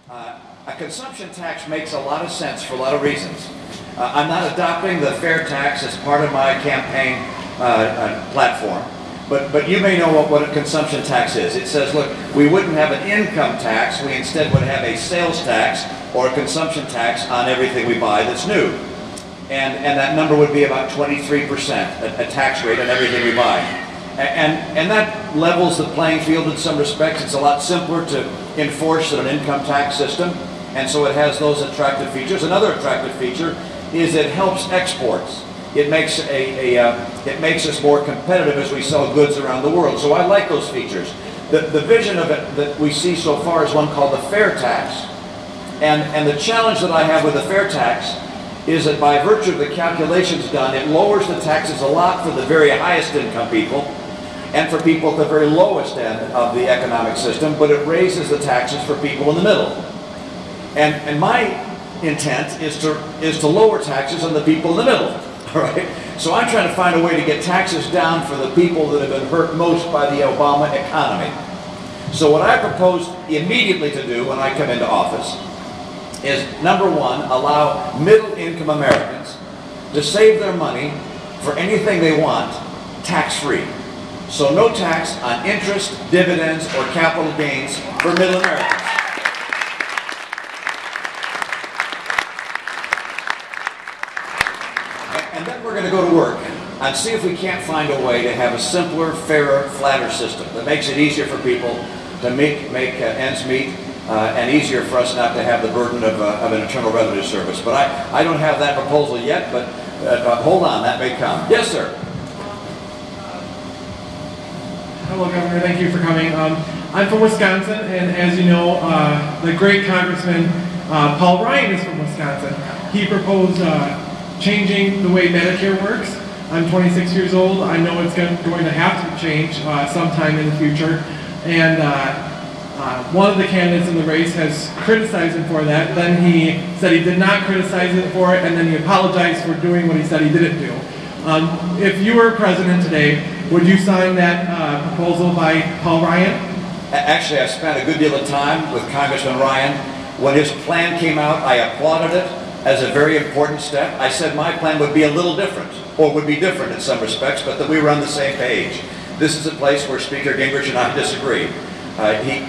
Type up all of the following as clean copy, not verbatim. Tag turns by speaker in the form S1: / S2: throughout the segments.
S1: A consumption tax makes a lot of sense for a lot of reasons. I'm not adopting the fair tax as part of my campaign platform, but you may know what a consumption tax is. It says, look, we wouldn't have an income tax, we instead would have a sales tax or a consumption tax on everything we buy that's new. And that number would be about 23%, a tax rate on everything we buy. And that levels the playing field in some respects. It's a lot simpler to enforce than an income tax system, and so it has those attractive features. Another attractive feature is it helps exports. It makes us more competitive as we sell goods around the world. So I like those features. The vision of it that we see so far is one called the fair tax. And the challenge that I have with the fair tax is that by virtue of the calculations done, it lowers the taxes a lot for the very highest income people and for people at the very lowest end of the economic system, but it raises the taxes for people in the middle. And my intent is to lower taxes on the people in the middle, all right? So I'm trying to find a way to get taxes down for the people that have been hurt most by the Obama economy. So what I propose immediately to do when I come into office is, number one, allow middle-income Americans to save their money for anything they want tax-free. So no tax on interest, dividends, or capital gains for middle Americans. And then we're going to go to work and see if we can't find a way to have a simpler, fairer, flatter system that makes it easier for people to make ends meet and easier for us not to have the burden of an Internal Revenue Service. But I don't have that proposal yet, but hold on, that may come. Yes, sir.
S2: Hello, Governor. Thank you for coming. I'm from Wisconsin, and as you know, the great Congressman Paul Ryan is from Wisconsin. He proposed changing the way Medicare works. I'm 26 years old. I know it's going to have to change sometime in the future. And one of the candidates in the race has criticized him for that. Then he said he did not criticize it for it, and then he apologized for doing what he said he didn't do. If you were president today, would you sign that proposal by Paul Ryan?
S1: Actually, I spent a good deal of time with Congressman Ryan. When his plan came out, I applauded it as a very important step. I said my plan would be a little different, or would be different in some respects, but that we were on the same page. This is a place where Speaker Gingrich and I disagree.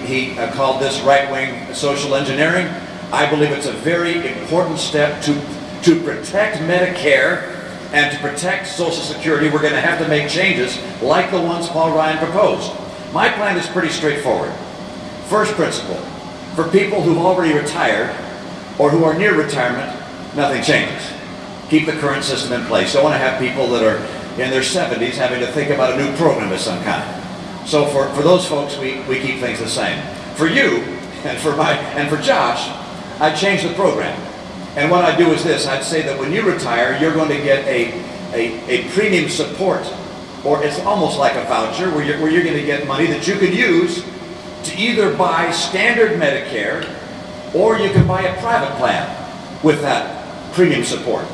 S1: He called this right-wing social engineering. I believe it's a very important step to protect Medicare and to protect Social Security. We're going to have to make changes like the ones Paul Ryan proposed. My plan is pretty straightforward. First principle, for people who've already retired or who are near retirement, nothing changes. Keep the current system in place. Don't want to have people that are in their 70s having to think about a new program of some kind. So for those folks, we keep things the same. For you and for Josh, I changed the program. And what I do is this: I'd say that when you retire, you're going to get a premium support, or it's almost like a voucher where you're going to get money that you could use to either buy standard Medicare, or you can buy a private plan with that premium support.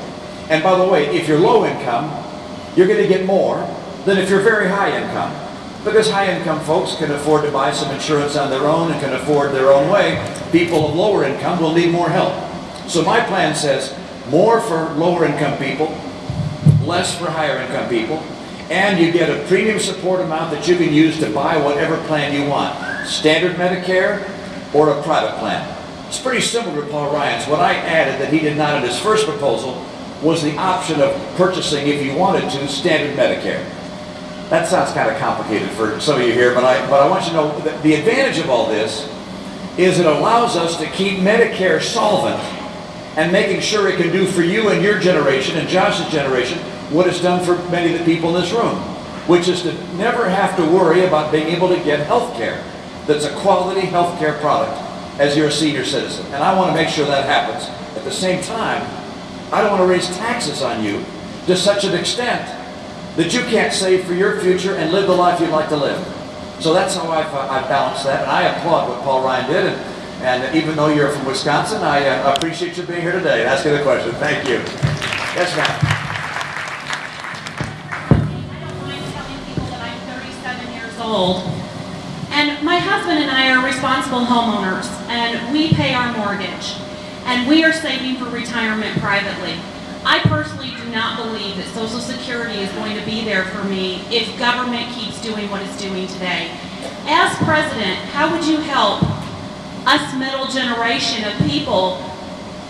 S1: And by the way, if you're low income, you're going to get more than if you're very high income. Because high income folks can afford to buy some insurance on their own and can afford their own way. People of lower income will need more help. So my plan says more for lower income people, less for higher income people, and you get a premium support amount that you can use to buy whatever plan you want. Standard Medicare or a private plan. It's pretty similar to Paul Ryan's. What I added that he did not in his first proposal was the option of purchasing, if you wanted to, standard Medicare. That sounds kind of complicated for some of you here, but I want you to know that the advantage of all this is it allows us to keep Medicare solvent and making sure it can do for you and your generation and Josh's generation what it's done for many of the people in this room, which is to never have to worry about being able to get health care that's a quality health care product as you're a senior citizen. And I want to make sure that happens. At the same time, I don't want to raise taxes on you to such an extent that you can't save for your future and live the life you'd like to live. So that's how I've balanced that, and I applaud what Paul Ryan did. And even though you're from Wisconsin, I appreciate you being here today and asking the question. Thank you. Yes, ma'am.
S3: I don't mind telling people that I'm 37 years old. And my husband husband and I are responsible homeowners, and we pay our mortgage, and we are saving for retirement privately. I personally do not believe that Social Security is going to be there for me if government keeps doing what it's doing today. As president, how would you help us middle generation of people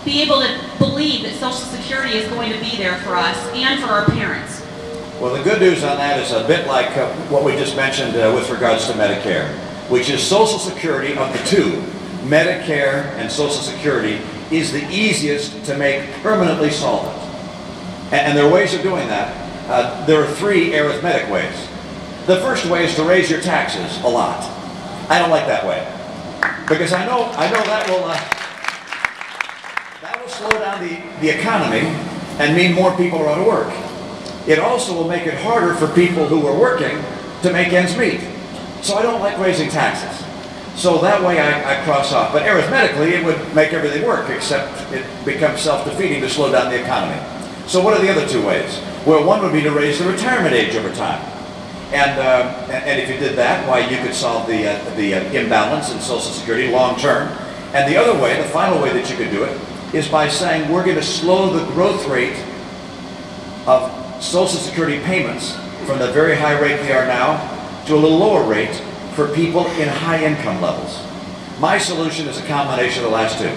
S3: be able to believe that Social Security is going to be there for us and for our parents?
S1: Well, the good news on that is a bit like what we just mentioned with regards to Medicare, which is Social Security of the two, Medicare and Social Security, is the easiest to make permanently solvent. And there are ways of doing that. There are three arithmetic ways. The first way is to raise your taxes a lot. I don't like that way, because I know that will slow down the economy and mean more people are out of work. It also will make it harder for people who are working to make ends meet. So I don't like raising taxes. So that way I cross off. But arithmetically, it would make everything work, except it becomes self-defeating to slow down the economy. So what are the other two ways? Well, one would be to raise the retirement age over time. And if you did that, why, you could solve the imbalance in Social Security long term. And the other way, the final way that you could do it, is by saying we're going to slow the growth rate of Social Security payments from the very high rate they are now to a little lower rate for people in high income levels. My solution is a combination of the last two.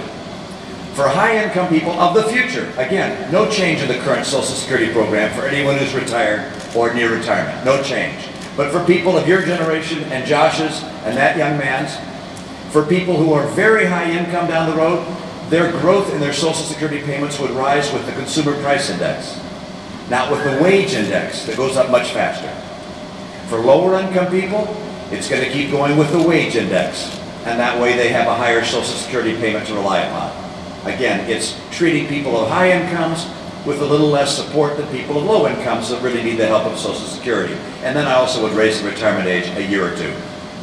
S1: For high income people of the future, again, no change in the current Social Security program for anyone who's retired or near retirement, no change. But for people of your generation and Josh's and that young man's, for people who are very high income down the road, their growth in their Social Security payments would rise with the Consumer Price Index, not with the wage index that goes up much faster. For lower income people, it's going to keep going with the wage index, and that way they have a higher Social Security payment to rely upon. Again, it's treating people of high incomes with a little less support than people of low incomes that really need the help of Social Security. And then I also would raise the retirement age a year or two.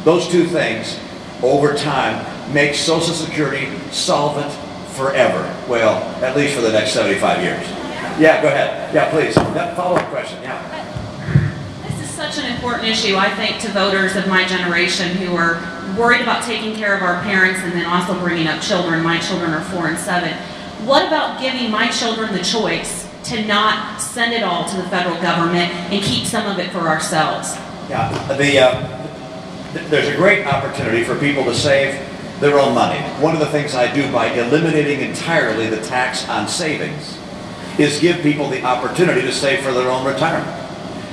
S1: Those two things, over time, make Social Security solvent forever. Well, at least for the next 75 years. Yeah, go ahead. Yeah, please. Follow-up question. Yeah.
S3: This is such an important issue, I think, to voters of my generation who are worried about taking care of our parents and then also bringing up children. My children are 4 and 7. What about giving my children the choice to not send it all to the federal government and keep some of it for ourselves?
S1: Yeah, there's a great opportunity for people to save their own money. One of the things I do by eliminating entirely the tax on savings is give people the opportunity to save for their own retirement.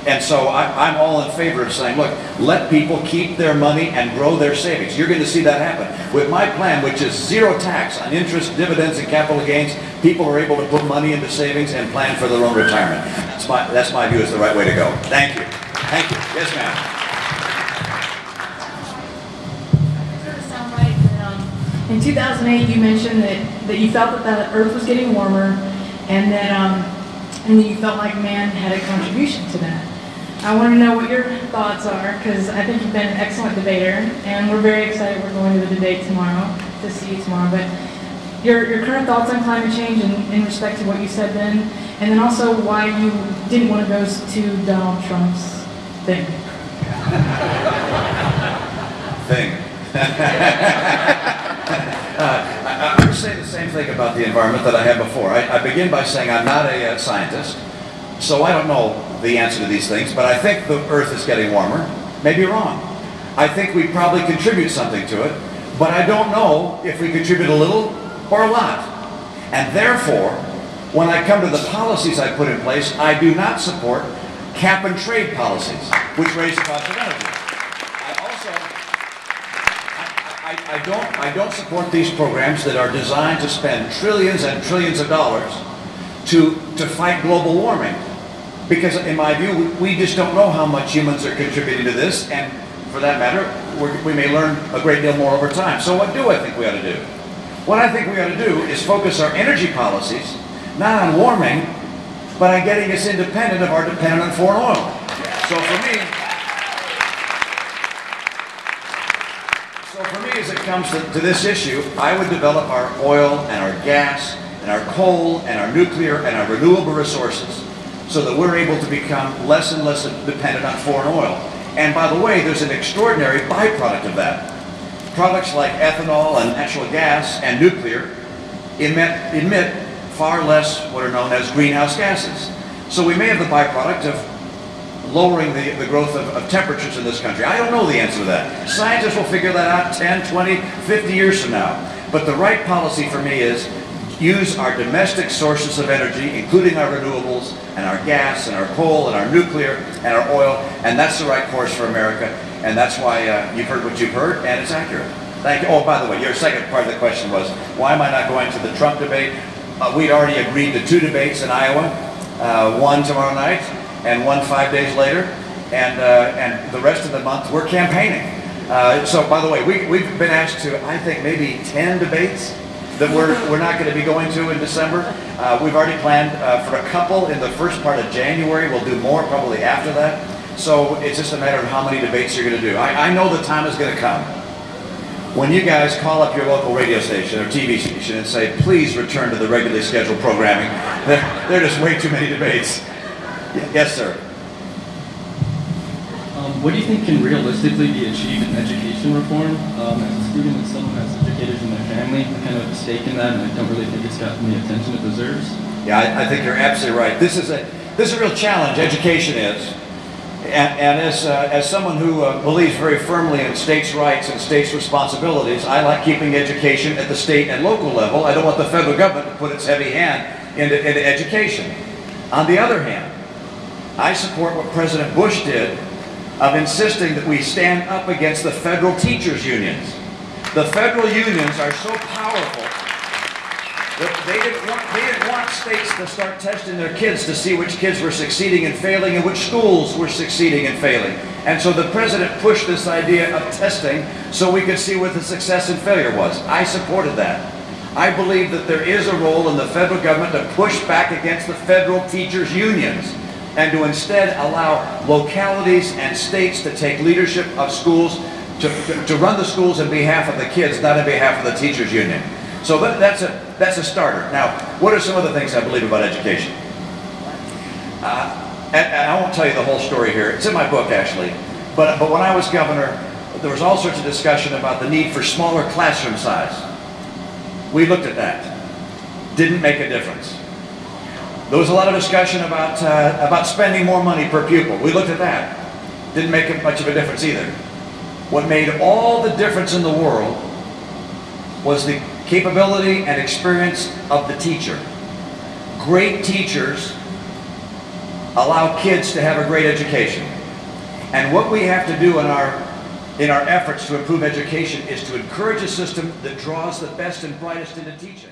S1: And so I'm all in favor of saying, look, let people keep their money and grow their savings. You're going to see that happen. With my plan, which is zero tax on interest, dividends, and capital gains, people are able to put money into savings and plan for their own retirement. That's my view is the right way to go. Thank you. Thank you. Yes, ma'am.
S4: Does it sound right that in 2008 you mentioned that you felt that the Earth was getting warmer, and that you felt like man had a contribution to that. I want to know what your thoughts are, because I think you've been an excellent debater, and we're very excited we're going to the debate tomorrow, to see you tomorrow. But your current thoughts on climate change in respect to what you said then, and then also why you didn't want to go to Donald Trump's thing.
S1: I would say the same thing about the environment that I had before. I begin by saying I'm not a scientist, so I don't know the answer to these things, but I think the Earth is getting warmer. Maybe wrong. I think we probably contribute something to it, but I don't know if we contribute a little or a lot. And therefore, when I come to the policies I put in place, I do not support cap and trade policies, which raise the cost of energy. I don't support these programs that are designed to spend trillions and trillions of dollars to fight global warming. Because in my view, we just don't know how much humans are contributing to this, and for that matter, we may learn a great deal more over time. So what do I think we ought to do? What I think we ought to do is focus our energy policies not on warming, but on getting us independent of our dependence on foreign oil. So for me, as it comes to this issue, I would develop our oil and our gas and our coal and our nuclear and our renewable resources so that we're able to become less and less dependent on foreign oil. And by the way, there's an extraordinary byproduct of that. products like ethanol and natural gas and nuclear emit far less what are known as greenhouse gases. So we may have the byproduct of lowering the growth of temperatures in this country. I don't know the answer to that. Scientists will figure that out 10, 20, 50 years from now. But the right policy for me is use our domestic sources of energy, including our renewables and our gas and our coal and our nuclear and our oil, and that's the right course for America, and that's why you've heard what you've heard, and it's accurate. Thank you. Oh, by the way, your second part of the question was, why am I not going to the Trump debate? We'd already agreed to 2 debates in Iowa, one tomorrow night and one 5 days later, and the rest of the month we're campaigning. So, by the way, we've been asked to, I think, maybe 10 debates that we're not going to be going to in December. We've already planned for a couple in the first part of January. We'll do more probably after that. So it's just a matter of how many debates you're going to do. I know the time is going to come when you guys call up your local radio station or TV station and say, please return to the regularly scheduled programming. There are just way too many debates. Yes, sir.
S5: What do you think can realistically be achieved in education reform? As a student and someone who has educators in their family, I kind of have a stake in that, and I don't really think it's gotten the attention it deserves.
S1: Yeah, I think you're absolutely right. This is a real challenge, education is. And as someone who believes very firmly in states' rights and states' responsibilities, I like keeping education at the state and local level. I don't want the federal government to put its heavy hand into education. On the other hand, I support what President Bush did of insisting that we stand up against the federal teachers' unions. The federal unions are so powerful that they didn't want states to start testing their kids to see which kids were succeeding and failing and which schools were succeeding and failing. And so the president pushed this idea of testing so we could see what the success and failure was. I supported that. I believe that there is a role in the federal government to push back against the federal teachers' unions and to instead allow localities and states to take leadership of schools, to run the schools on behalf of the kids, not on behalf of the teachers' union. So that's a starter. Now, what are some other things I believe about education? And I won't tell you the whole story here. It's in my book, actually. But when I was governor, there was all sorts of discussion about the need for smaller classroom size. We looked at that. Didn't make a difference. There was a lot of discussion about spending more money per pupil. We looked at that. Didn't make much of a difference either. What made all the difference in the world was the capability and experience of the teacher. Great teachers allow kids to have a great education. And what we have to do in our efforts to improve education is to encourage a system that draws the best and brightest into teaching.